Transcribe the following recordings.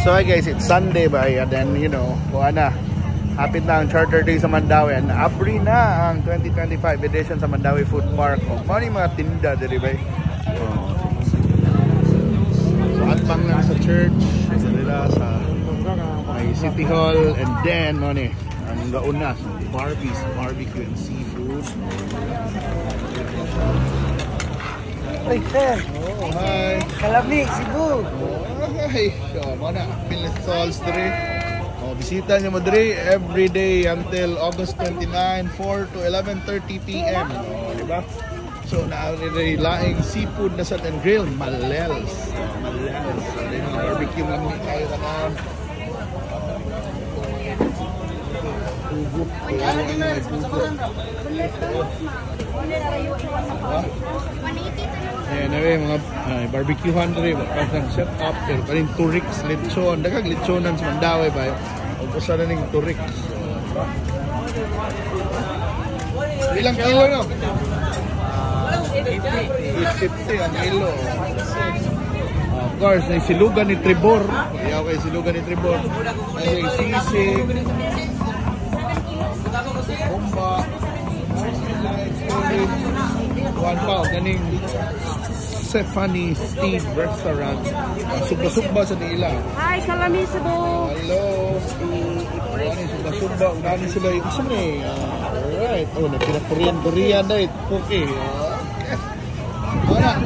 So hi guys, it's Sunday ba? And then you know, kuha na. Hapit na ang Charter Day sa Mandawi. And abri na ang 2025 edition sa Mandawi Food Park. O, ano yung mga tinda dali ba? So atbang lang sa church. Sa nila sa may City Hall. And then, ano ni, ang gauna. So, Barbie's Barbecue and Seafood. Ay, sir. Oh, hi. Kalabni, Cebu. Hi. So, mana, Pilis Sols diri. Oh, bisita niyo mo diri every day until August 29, 4 to 11:30 PM. Oh, di ba? So, naari laing seafood na sa and grill, malels. Malels. So, di mga barbecue lang ni kayo kanan. Ugup. Ayan na rin, mga barbecuehan na rin, parang set up, pero kaling Turix, lechon, dagang lechonan sa Mandawi ba, o kusa na ning Turix. Ilang kilo no? 850 ang kilo. Of course, may silugan ni Tribor, kaya okay, silugan ni Tribor, may sisig, bomba, one pound, ganing Stephanie Steve Restaurant. Sumba-sumba sa nila. Hi, Kalami Cebu. Hello. Sumba-sumba. Unani sila. Gusto mo eh. Alright. Oh, nagpina-Korean na eh. Okay. Wala.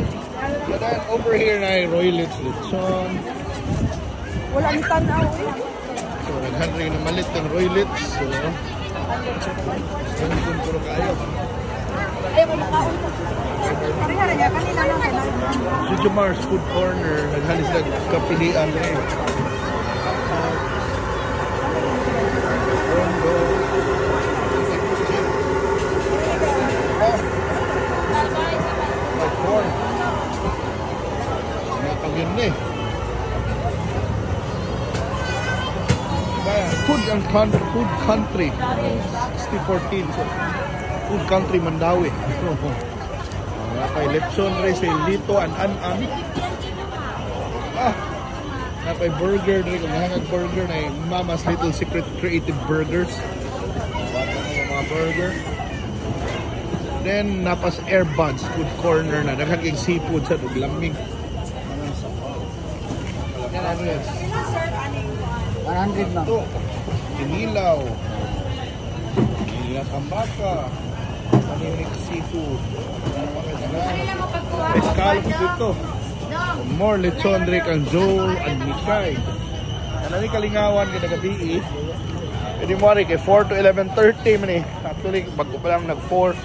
So then, over here na Roylets Lechon. Wala ni tanaw. So, nag-handling na malit ng Roylets. So, ganun puro kayo. Ay, kung makaon ka. Si Jamar's Food Corner, naghalis na kapilian na eh. Nakagyan na eh. Food Country 6014. So, Food Country Mandawi. Napay Lepson rin sa Lito and An-An. Napay burger rin. Kung nahangag burger na Mama's Little Secret Creative Burgers. Mga burger. Then napas Airbuds Food Corner na. Naghaging seafood sa Duglamig. 100 na. Inilaw. Inilaw Kambaka. Paninik seafood. Escalop dito. More lechon rin kang Joel and Mikay. Ano ni kalingawan kita gabi eh. Pwede mo rin kay 4 to 11:30 man eh. Actually bago pa lang nag-4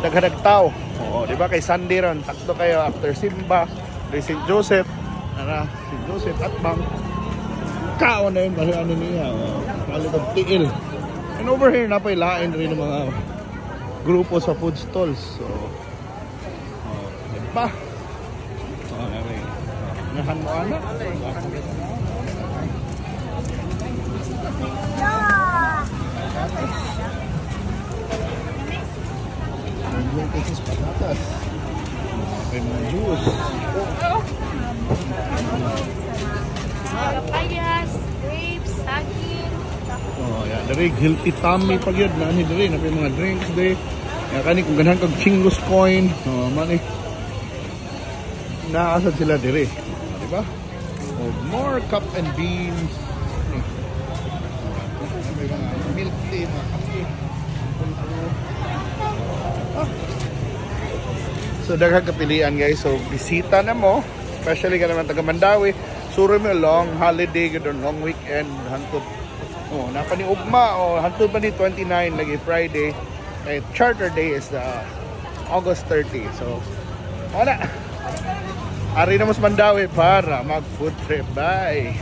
naghanagtaw. Oo, di ba kay Sunday ron. Takto kayo after Simba. Kay St. Joseph. St. Joseph at Bang. Kaon na yun. Ano niya. Kalit of tiil. And over here napailain rin ng mga grupo sa food stalls. So, diba? Nahan mo anak? Yung pesos patatas. And juice. Papayas, grapes, saging. Oh, yeah. Dari guilty tummy pag yun. Nani dari. Napi mga drinks dari. Kaya kani kung ganahan kag chingos coin. Oh, man eh. Naasad sila dari. Diba? Oh, more cup and beans. May mga milk tea, mga kape. So, daghang kapilian guys. So, bisita na mo. Especially ka naman taga Mandawi. Suro mo long holiday, long weekend. Hantod. Oh, napani ugma o hantod pa ni 29 lagi Friday. Eh, Charter Day is August 30. So, wala. Ari na mo sa Mandawi para mag-food trip. Bye!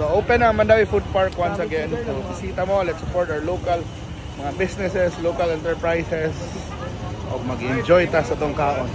So, open ang Mandawi Food Park once again. So, bisita mo. Let's support our local mga businesses, local enterprises. O mag-enjoy ta sa tong kaon.